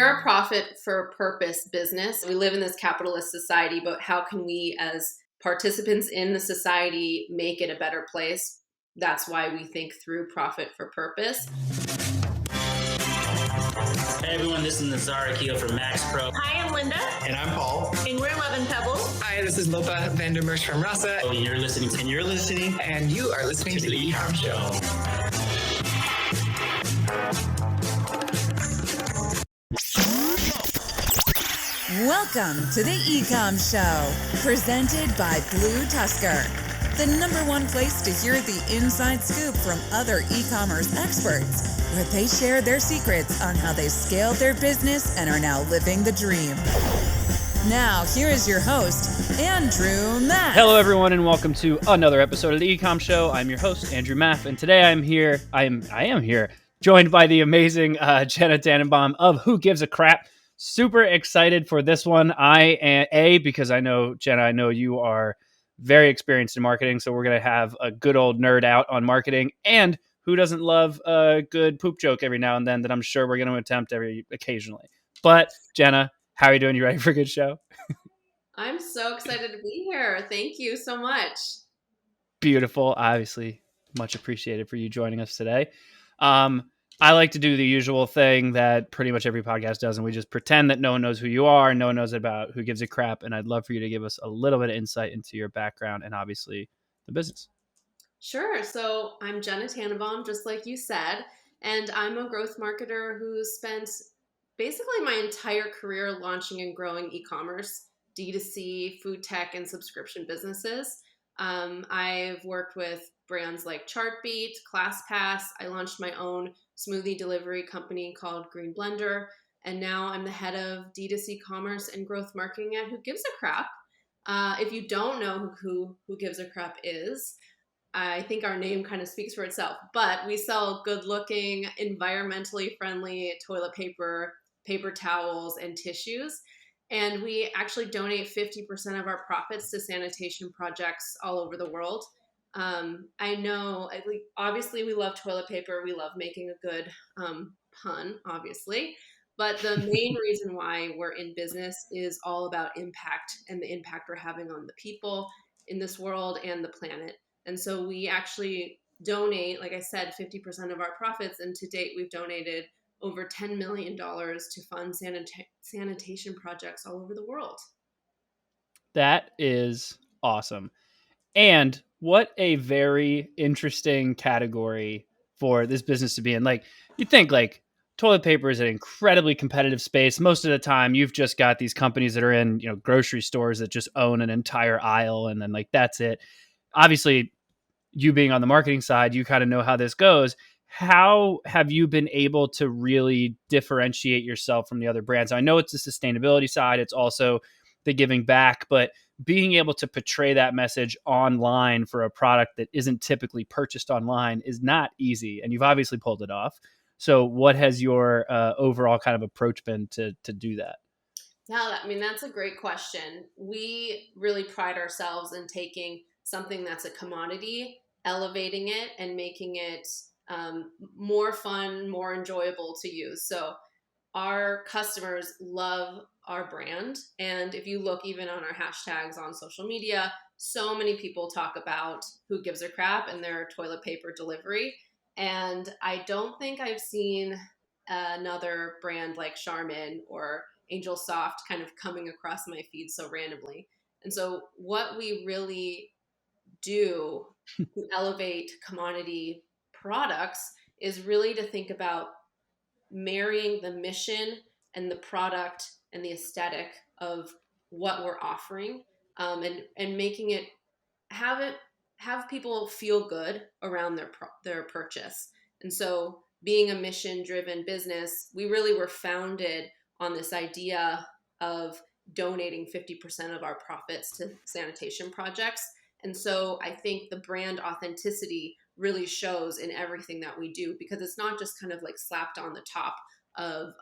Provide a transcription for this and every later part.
we're a profit for purpose business. We live in this capitalist society, but how can we as participants in the society make it a better place? That's why we think through profit for purpose. Hey everyone, this is Nazar Akil from Max Pro. Hi, I'm Linda. And I'm Paul. And we're 11 Pebbles. Hi, this is Lopa Vandermersch from Rasa. And you're listening to you are listening to the Ecomm Show. Welcome to the Ecomm Show, presented by BlueTuskr, the #1 place to hear the inside scoop from other e-commerce experts, where they share their secrets on how they scaled their business and are now living the dream. Now, here is your host, Andrew Maff. Hello, everyone, and welcome to another episode of the Ecomm Show. I'm your host, Andrew Maff, and today I am here, joined by the amazing Jenna Tannenbaum of Who Gives a Crap. Super excited for this one. Because I know, Jenna, I know you are very experienced in marketing, so we're going to have a good old nerd out on marketing. And who doesn't love a good poop joke every now and then that I'm sure we're going to attempt occasionally. But, Jenna, how are you doing? You ready for a good show? I'm so excited to be here. Thank you so much. Beautiful. Obviously, much appreciated for you joining us today. I like to do the usual thing that pretty much every podcast does, and we just pretend that no one knows who you are, no one knows about Who Gives a Crap, and I'd love for you to give us a little bit of insight into your background and obviously the business. Sure. So I'm Jenna Tannenbaum, just like you said, and I'm a growth marketer who's spent basically my entire career launching and growing e-commerce, D2C, food tech, and subscription businesses. I've worked with brands like Chartbeat, ClassPass. I launched my own smoothie delivery company called Green Blender. And now I'm the head of D2C commerce and growth marketing at Who Gives a Crap. If you don't know who Gives a Crap is, I think our name kind of speaks for itself. But we sell good-looking, environmentally friendly toilet paper, paper towels, and tissues. And we actually donate 50% of our profits to sanitation projects all over the world. I know, obviously we love toilet paper. We love making a good pun, obviously. But the main reason why we're in business is all about impact and the impact we're having on the people in this world and the planet. And so we actually donate, like I said, 50% of our profits. And to date, we've donated over $10 million to fund sanitation projects all over the world. That is awesome. And what a very interesting category for this business to be in. Like, you think like toilet paper is an incredibly competitive space. Most of the time you've just got these companies that are in, grocery stores that just own an entire aisle. And then that's it. Obviously, you being on the marketing side, you kind of know how this goes. How have you been able to really differentiate yourself from the other brands? I know it's the sustainability side. It's also the giving back, but being able to portray that message online for a product that isn't typically purchased online is not easy. And you've obviously pulled it off. So what has your overall kind of approach been to do that? Yeah, that's a great question. We really pride ourselves in taking something that's a commodity, elevating it and making it more fun, more enjoyable to use. So our customers love our brand. And if you look even on our hashtags on social media, so many people talk about Who Gives a Crap and their toilet paper delivery. And I don't think I've seen another brand like Charmin or Angel Soft kind of coming across my feed so randomly. And so what we really do to elevate commodity products is really to think about marrying the mission and the product and the aesthetic of what we're offering, and making it have people feel good around their purchase. And so being a mission-driven business, we really were founded on this idea of donating 50% of our profits to sanitation projects. And so I think the brand authenticity really shows in everything that we do, because it's not just kind of like slapped on the top of,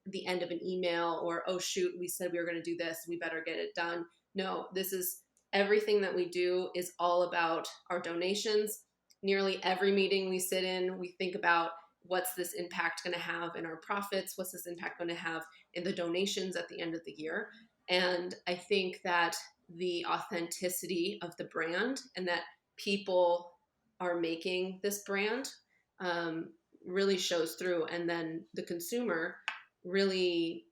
the end of an email or, oh, shoot, we said we were going to do this, we better get it done. No, this is everything that we do is all about our donations. Nearly every meeting we sit in, we think about what's this impact going to have in our profits? What's this impact going to have in the donations at the end of the year? And I think that the authenticity of the brand and that people are making this brand really shows through. And then the consumer really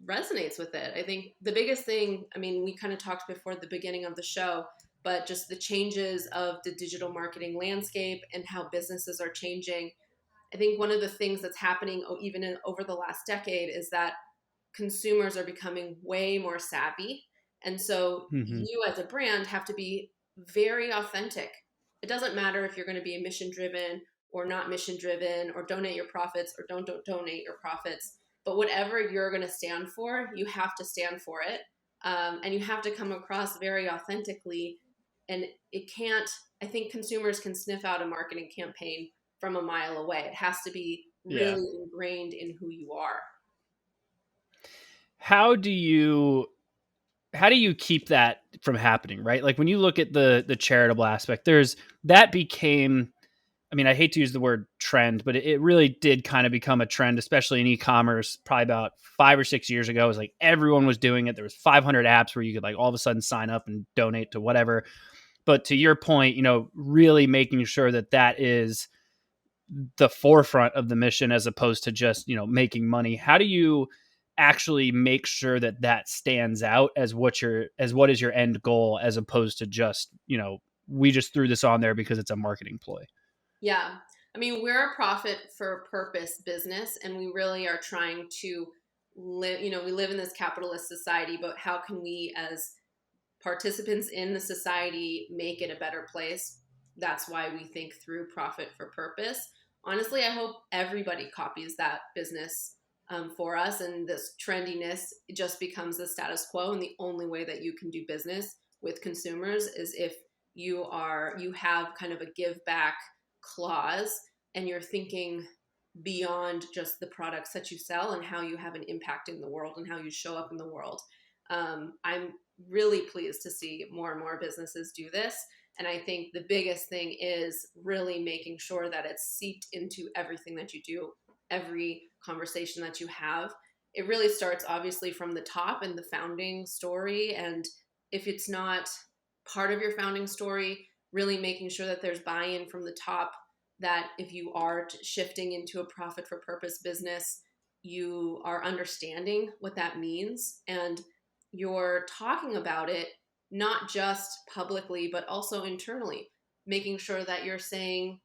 resonates with it. I think the biggest thing, I mean, we kind of talked before the beginning of the show, but just the changes of the digital marketing landscape and how businesses are changing. I think one of the things that's happening over the last decade is that consumers are becoming way more savvy. And so Mm-hmm. you as a brand have to be very authentic. It doesn't matter if you're going to be mission driven or not mission driven, or donate your profits or don't donate your profits. But whatever you're going to stand for, you have to stand for it. And you have to come across very authentically. And it can't, I think consumers can sniff out a marketing campaign from a mile away. It has to be Yeah. really ingrained in who you are. How do you keep that from happening, right? Like when you look at the charitable aspect, that became, I mean, I hate to use the word trend, but it really did kind of become a trend, especially in e-commerce, probably about 5 or 6 years ago. It was like everyone was doing it. There was 500 apps where you could like all of a sudden sign up and donate to whatever. But to your point, really making sure that that is the forefront of the mission as opposed to just, making money. How do you actually make sure that that stands out as what is your end goal, as opposed to just, we just threw this on there because it's a marketing ploy? Yeah. I mean, we're a profit for purpose business, and we really are trying to live, we live in this capitalist society, but how can we as participants in the society make it a better place? That's why we think through profit for purpose. Honestly, I hope everybody copies that business for us, and this trendiness just becomes the status quo. And the only way that you can do business with consumers is if you have kind of a give back clause, and you're thinking beyond just the products that you sell and how you have an impact in the world and how you show up in the world. I'm really pleased to see more and more businesses do this. And I think the biggest thing is really making sure that it's seeped into everything that you do, every conversation that you have. It really starts obviously from the top and the founding story. And if it's not part of your founding story, really making sure that there's buy-in from the top, that if you are shifting into a profit for purpose business, you are understanding what that means, and you're talking about it not just publicly but also internally, making sure that you're saying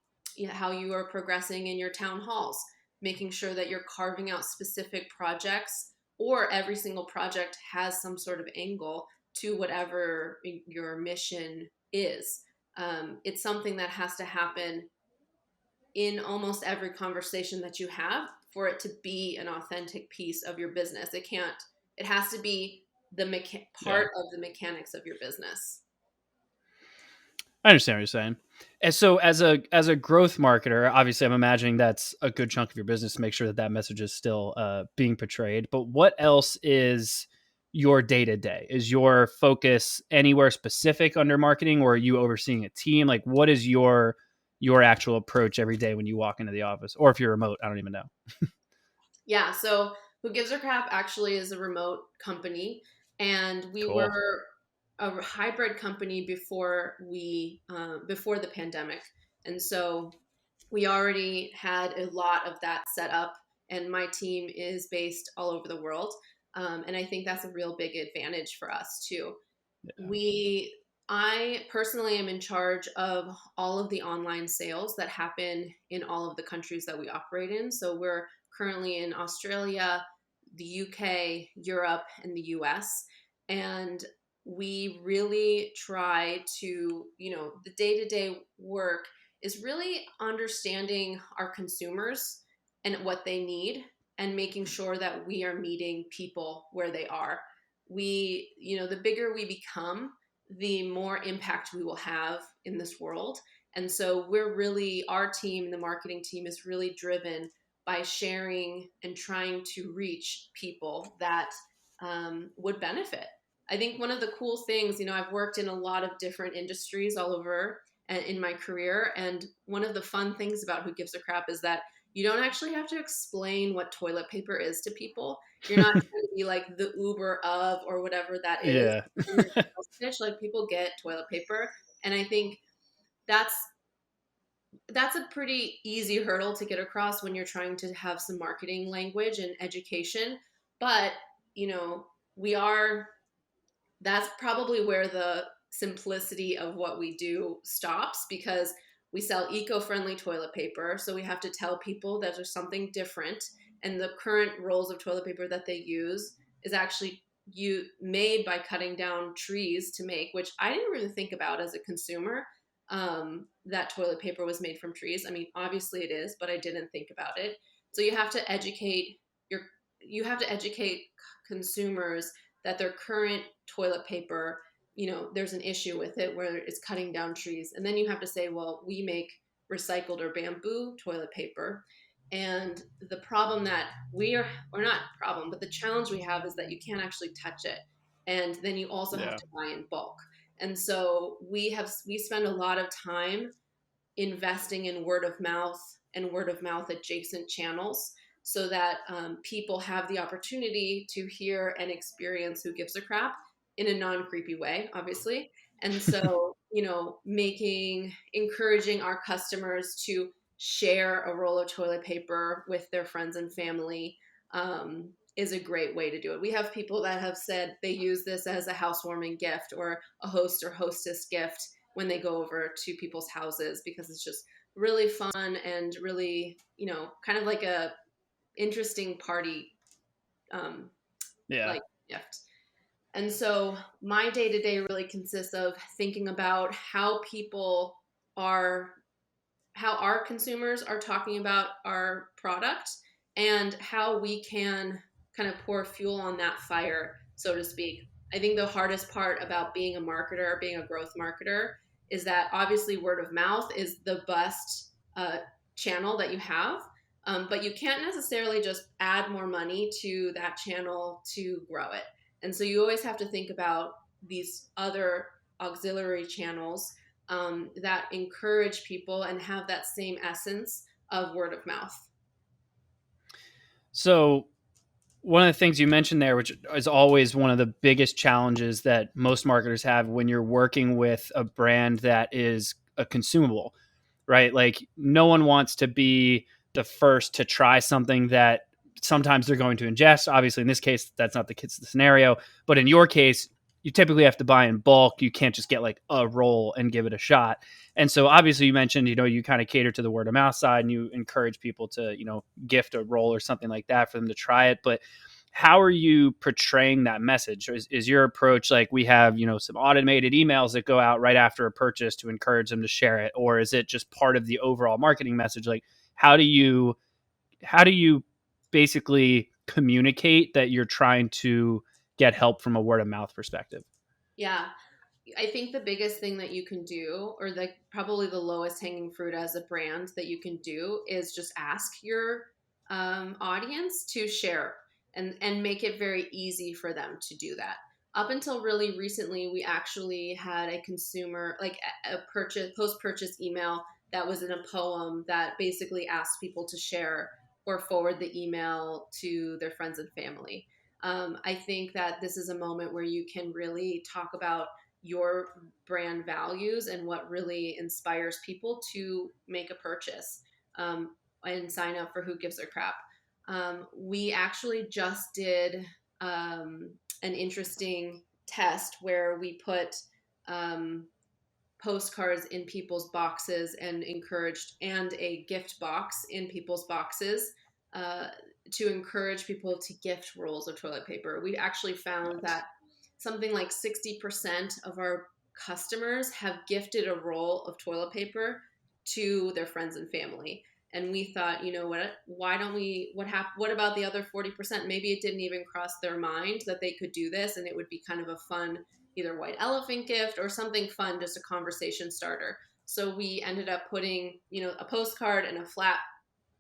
how you are progressing in your town halls, making sure that you're carving out specific projects, or every single project has some sort of angle to whatever your mission is. It's something that has to happen in almost every conversation that you have for it to be an authentic piece of your business. It has to be the part of the mechanics of your business. I understand what you're saying. And so as a growth marketer, obviously I'm imagining that's a good chunk of your business to make sure that message is still being portrayed. But what else is your day-to-day? Is your focus anywhere specific under marketing, or are you overseeing a team? Like, what is your actual approach every day when you walk into the office? Or if you're remote, I don't even know. Yeah, so Who Gives a Crap actually is a remote company, and we Cool. were a hybrid company before the pandemic, and so we already had a lot of that set up. And my team is based all over the world, and I think that's a real big advantage for us too. Yeah. I personally am in charge of all of the online sales that happen in all of the countries that we operate in. So we're currently in Australia, the UK, Europe, and the US. And we really try to, the day to day work is really understanding our consumers and what they need, and making sure that we are meeting people where they are. The bigger we become, the more impact we will have in this world. And so our team, the marketing team, is really driven by sharing and trying to reach people that would benefit. I think one of the cool things, I've worked in a lot of different industries all over in my career. And one of the fun things about Who Gives a Crap is that you don't actually have to explain what toilet paper is to people. You're not trying to be like the Uber of or whatever that is Yeah. in your sales pitch. Like people get toilet paper, and I think that's a pretty easy hurdle to get across when you're trying to have some marketing language and education. But you know, we are that's probably where the simplicity of what we do stops, because we sell eco-friendly toilet paper, so we have to tell people that there's something different, and the current rolls of toilet paper that they use is actually made by cutting down trees to make, which I didn't really think about as a consumer. That toilet paper was made from trees. I mean, obviously it is, but I didn't think about it. So your you have to educate consumers that their current toilet paper, there's an issue with it where it's cutting down trees. And then you have to say, well, we make recycled or bamboo toilet paper. And the problem that or not problem, but the challenge we have is that you can't actually touch it. And then you also have Yeah. to buy in bulk. And so we spend a lot of time investing in word of mouth and word of mouth adjacent channels, so that people have the opportunity to hear and experience Who Gives a Crap in a non-creepy way, obviously. And so, encouraging our customers to share a roll of toilet paper with their friends and family is a great way to do it. We have people that have said they use this as a housewarming gift or a host or hostess gift when they go over to people's houses, because it's just really fun and really, kind of like a interesting party Yeah. like gift. And so my day to day really consists of thinking about how our consumers are talking about our product, and how we can kind of pour fuel on that fire, so to speak. I think the hardest part about being a marketer, being a growth marketer, is that obviously word of mouth is the best channel that you have. But you can't necessarily just add more money to that channel to grow it. And so you always have to think about these other auxiliary channels that encourage people and have that same essence of word of mouth. So one of the things you mentioned there, which is always one of the biggest challenges that most marketers have when you're working with a brand that is a consumable, right? Like no one wants to be the first to try something that sometimes they're going to ingest. Obviously, in this case, that's not the scenario. But in your case, you typically have to buy in bulk. You can't just get like a roll and give it a shot. And so obviously you mentioned, you kind of cater to the word of mouth side and you encourage people to, gift a roll or something like that for them to try it. But how are you portraying that message? Is your approach like we have, some automated emails that go out right after a purchase to encourage them to share it? Or is it just part of the overall marketing message? Like how do you basically communicate that you're trying to get help from a word of mouth perspective? Yeah. I think the biggest thing that you can do, or probably the lowest hanging fruit as a brand that you can do, is just ask your audience to share and make it very easy for them to do that. Up until really recently, we actually had a consumer, like a post-purchase email that was in a poem that basically asked people to share or forward the email to their friends and family. I think that this is a moment where you can really talk about your brand values and what really inspires people to make a purchase and sign up for Who Gives a Crap. We actually just did an interesting test where we put postcards in people's boxes and a gift box in people's boxes to encourage people to gift rolls of toilet paper. We actually found that something like 60% of our customers have gifted a roll of toilet paper to their friends and family. And we thought, what about the other 40%? Maybe it didn't even cross their mind that they could do this, and it would be kind of a fun, either white elephant gift or something fun, just a conversation starter. So we ended up putting, a postcard and a flat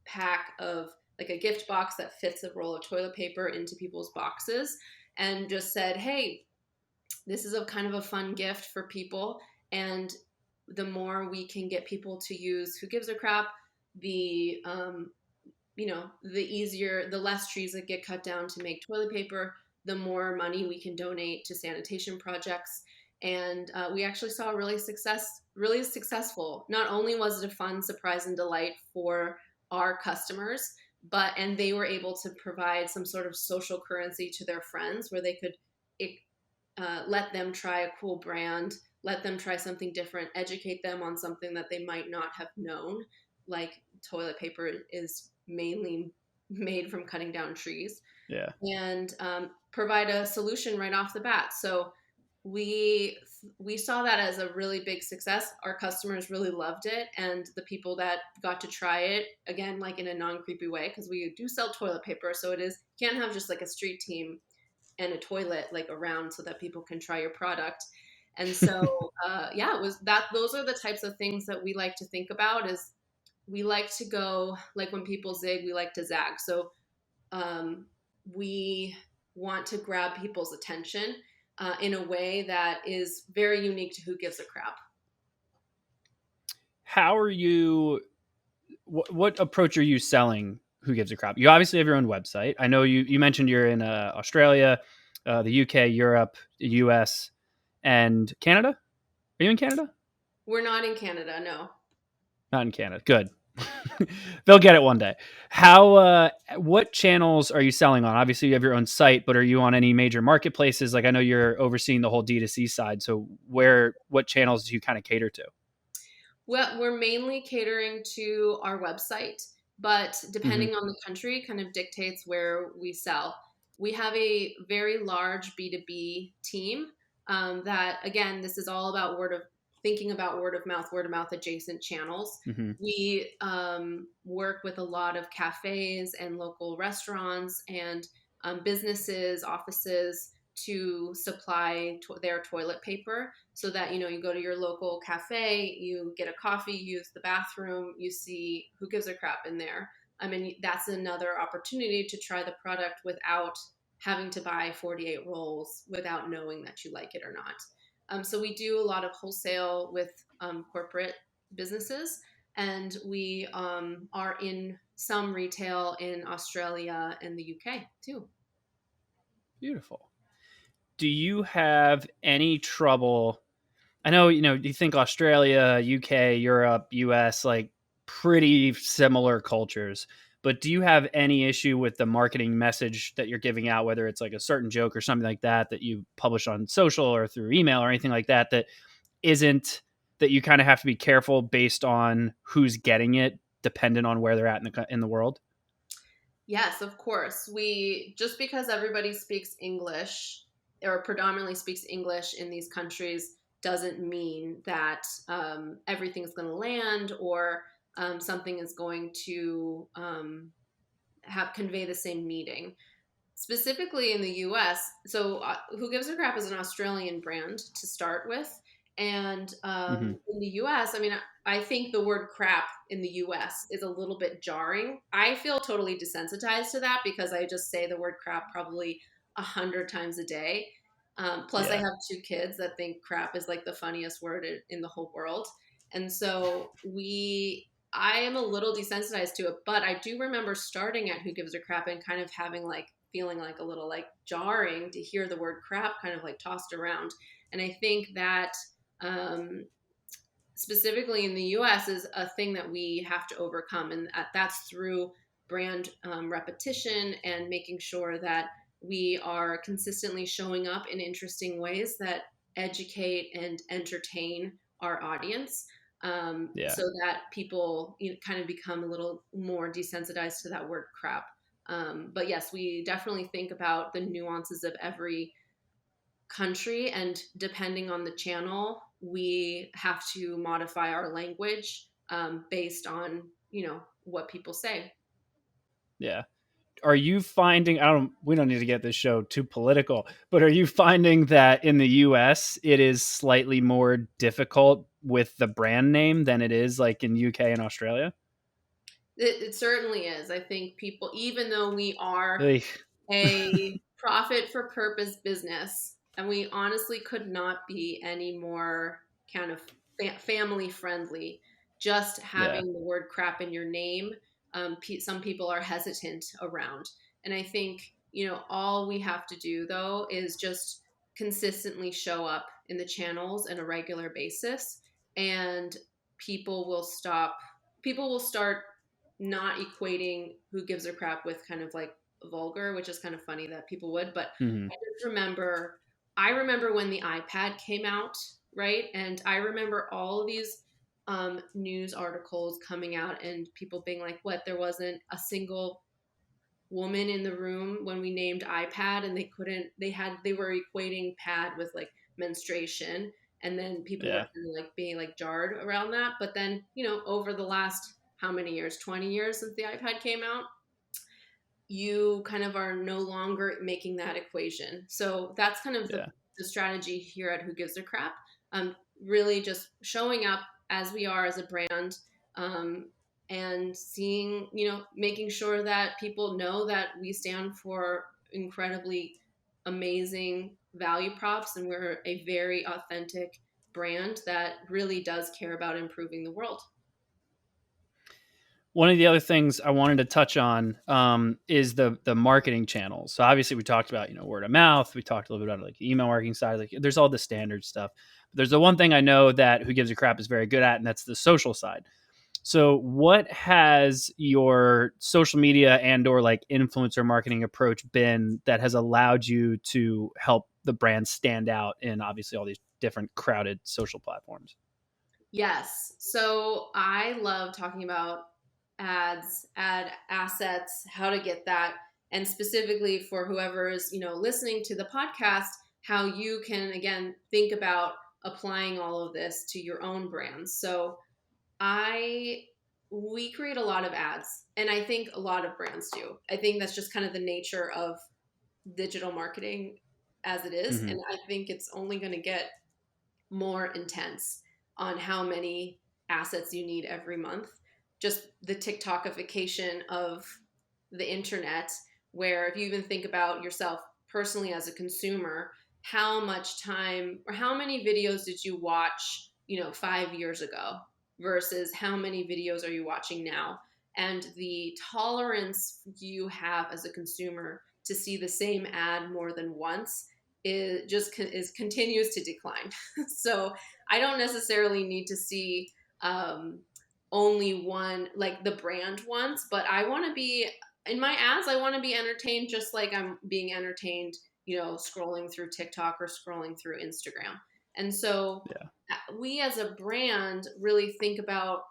pack of like a gift box that fits a roll of toilet paper into people's boxes, and just said, hey, this is a kind of a fun gift for people. And the more we can get people to use Who Gives a Crap, the the less trees that get cut down to make toilet paper, the more money we can donate to sanitation projects. And we actually saw really successful. Not only was it a fun surprise and delight for our customers, and they were able to provide some sort of social currency to their friends where they could let them try a cool brand, let them try something different, educate them on something that they might not have known, like toilet paper is mainly made from cutting down trees, Yeah. and provide a solution right off the bat. So we saw that as a really big success. Our customers really loved it, and the people that got to try it, again, like in a non-creepy way, because we do sell toilet paper, so can't have just like a street team and a toilet like around so that people can try your product. And so yeah, it was that those are the types of things that we like to think about. Is we like to go, like when people zig, we like to zag. So we want to grab people's attention in a way that is very unique to Who Gives a Crap. How are you? What approach are you selling Who Gives a Crap? You obviously have your own website. I know you mentioned you're in Australia, the UK, Europe, US, and Canada. Are you in Canada? We're not in Canada, no. Not in Canada. Good. They'll get it one day. How? What channels are you selling on? Obviously, you have your own site, but are you on any major marketplaces? Like I know you're overseeing the whole D2C side. So what channels do you kind of cater to? Well, we're mainly catering to our website, but Mm-hmm. depending on the country, kind of dictates where we sell. We have a very large B2B team that, again, this is all about thinking about word of mouth adjacent channels. Mm-hmm. We work with a lot of cafes and local restaurants and businesses, offices to supply their toilet paper, so that you go to your local cafe, you get a coffee, you use the bathroom, you see Who Gives a Crap in there. I mean, that's another opportunity to try the product without having to buy 48 rolls, without knowing that you like it or not. So we do a lot of wholesale with corporate businesses, and we are in some retail in Australia and the UK too. Beautiful. Do you have any trouble? I know, you think Australia, UK, Europe, US, like pretty similar cultures, but do you have any issue with the marketing message that you're giving out, whether it's like a certain joke or something like that, that you publish on social or through email or anything like that, isn't, that you kind of have to be careful based on who's getting it, dependent on where they're at in the world? Yes, of course. Just because everybody speaks English or predominantly speaks English in these countries doesn't mean that everything's going to land, or something is going to have convey the same meaning. Specifically in the US, so Who Gives a Crap is an Australian brand to start with. And Mm-hmm. in the US, I mean, I think the word crap in the US is a little bit jarring. I feel totally desensitized to that because I just say the word crap probably 100 times a day. Plus, I Yeah. have two kids that think crap is like the funniest word in the whole world. And so I am a little desensitized to it, but I do remember starting at Who Gives a Crap and kind of having like feeling like a little like jarring to hear the word crap kind of like tossed around. And I think that um, specifically in the US is a thing that we have to overcome. And that's through brand repetition and making sure that we are consistently showing up in interesting ways that educate and entertain our audience, Yeah. so that people kind of become a little more desensitized to that word crap. But yes, we definitely think about the nuances of every country, and depending on the channel, we have to modify our language based on what people say. Yeah. Are you finding, we don't need to get this show too political, but are you finding that in the US it is slightly more difficult with the brand name than it is like in UK and Australia? It certainly is. I think people, even though we are Really? a profit for purpose business, and we honestly could not be any more kind of family friendly, just Yeah. having the word crap in your name some people are hesitant around. And I think, all we have to do though is just consistently show up in the channels on a regular basis, and people will start not equating who gives a crap with kind of like vulgar, which is kind of funny that people would, but Mm-hmm. I remember when the iPad came out, right? And I remember all of these news articles coming out and people being like, what, there wasn't a single woman in the room when we named iPad, and they were equating pad with like menstruation. And then people were Yeah. kind of like being like jarred around that. But then, over the last how many years, 20 years since the iPad came out, you kind of are no longer making that equation. So that's kind of Yeah. the strategy here at Who Gives a Crap. Really just showing up as we are as a brand, and seeing, making sure that people know that we stand for incredibly amazing value props, and we're a very authentic brand that really does care about improving the world. One of the other things I wanted to touch on is the marketing channels. So obviously we talked about word of mouth. We talked a little bit about like the email marketing side. Like there's all the standard stuff. But there's the one thing I know that Who Gives a Crap is very good at, and that's the social side. So what has your social media and or like influencer marketing approach been that has allowed you to help the brand stand out in obviously all these different crowded social platforms? Yes. So I love talking about ads, ad assets, how to get that, and specifically for whoever is, listening to the podcast, how you can again think about applying all of this to your own brands. So I we create a lot of ads, and I think a lot of brands do. I think that's just kind of the nature of digital marketing as it is, Mm-hmm. and I think it's only going to get more intense on how many assets you need every month. Just the TikTokification of the internet, where if you even think about yourself personally as a consumer, how much time or how many videos did you watch, 5 years ago versus how many videos are you watching now? And the tolerance you have as a consumer to see the same ad more than once is continues to decline. So I don't necessarily need to see only one, like the brand once, but I want to be in my ads. I want to be entertained just like I'm being entertained, scrolling through TikTok or scrolling through Instagram. And so Yeah. we as a brand really think about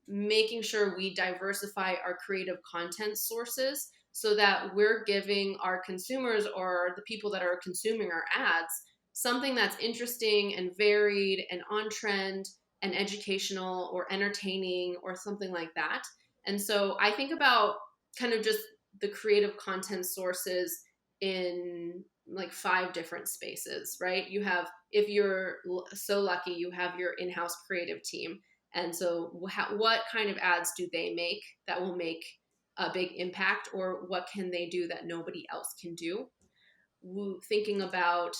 making sure we diversify our creative content sources so that we're giving our consumers or the people that are consuming our ads something that's interesting and varied and on trend and educational or entertaining or something like that. And so I think about kind of just the creative content sources in like 5 different spaces, right? You have, if you're so lucky, you have your in-house creative team. And so what kind of ads do they make that will make a big impact, or what can they do that nobody else can do? Thinking about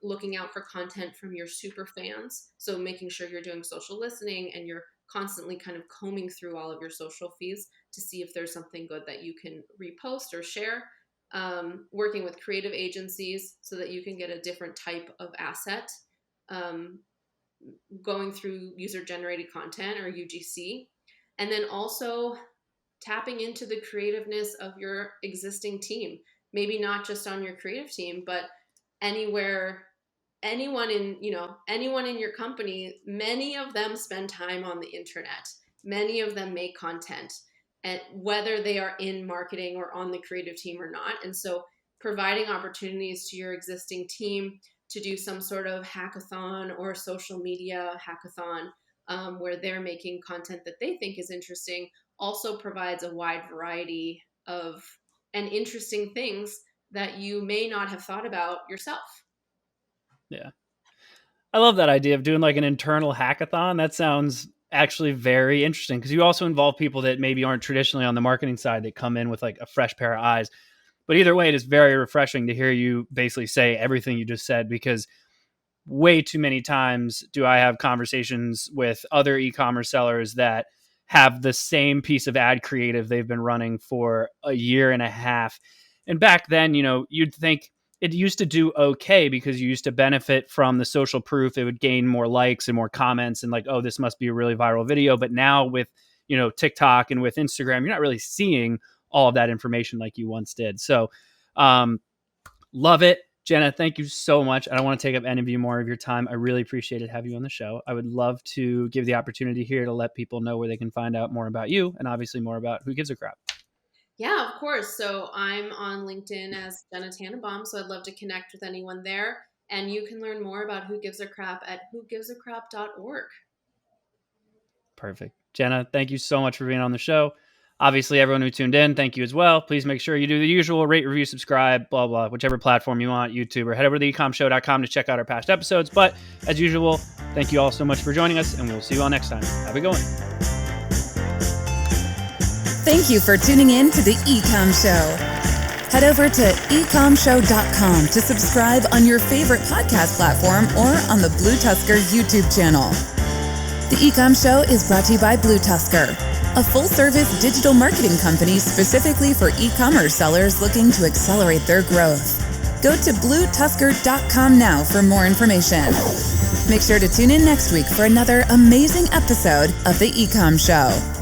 looking out for content from your super fans. So making sure you're doing social listening and you're constantly kind of combing through all of your social feeds to see if there's something good that you can repost or share. Working with creative agencies so that you can get a different type of asset. Going through user generated content or UGC. And then also tapping into the creativeness of your existing team. Maybe not just on your creative team, but anywhere, anyone in your company. Many of them spend time on the internet. Many of them make content, and whether they are in marketing or on the creative team or not. And so providing opportunities to your existing team to do some sort of hackathon or social media hackathon, where they're making content that they think is interesting, also provides a wide variety of and interesting things that you may not have thought about yourself. Yeah. I love that idea of doing like an internal hackathon. That sounds actually very interesting because you also involve people that maybe aren't traditionally on the marketing side that come in with like a fresh pair of eyes. But either way, it is very refreshing to hear you basically say everything you just said, because way too many times do I have conversations with other e-commerce sellers that have the same piece of ad creative they've been running for a year and a half. And back then, you'd think it used to do okay because you used to benefit from the social proof. It would gain more likes and more comments and like, oh, this must be a really viral video. But now with, TikTok and with Instagram, you're not really seeing all of that information like you once did. So love it. Jenna, thank you so much. I don't want to take up any of you more of your time. I really appreciated having you on the show. I would love to give the opportunity here to let people know where they can find out more about you and obviously more about Who Gives a Crap. Yeah, of course. So I'm on LinkedIn as Jenna Tannenbaum, so I'd love to connect with anyone there. And you can learn more about Who Gives a Crap at whogivesacrap.org. Perfect. Jenna, thank you so much for being on the show. Obviously, everyone who tuned in, thank you as well. Please make sure you do the usual rate, review, subscribe, blah, blah, whichever platform you want, YouTube, or head over to theecommshow.com to check out our past episodes. But as usual, thank you all so much for joining us, and we'll see you all next time. Have a good one. Thank you for tuning in to the Ecomm Show. Head over to ecommshow.com to subscribe on your favorite podcast platform or on the BlueTuskr YouTube channel. The Ecomm Show is brought to you by BlueTuskr, a full-service digital marketing company specifically for e-commerce sellers looking to accelerate their growth. Go to BlueTuskr.com now for more information. Make sure to tune in next week for another amazing episode of the Ecomm Show.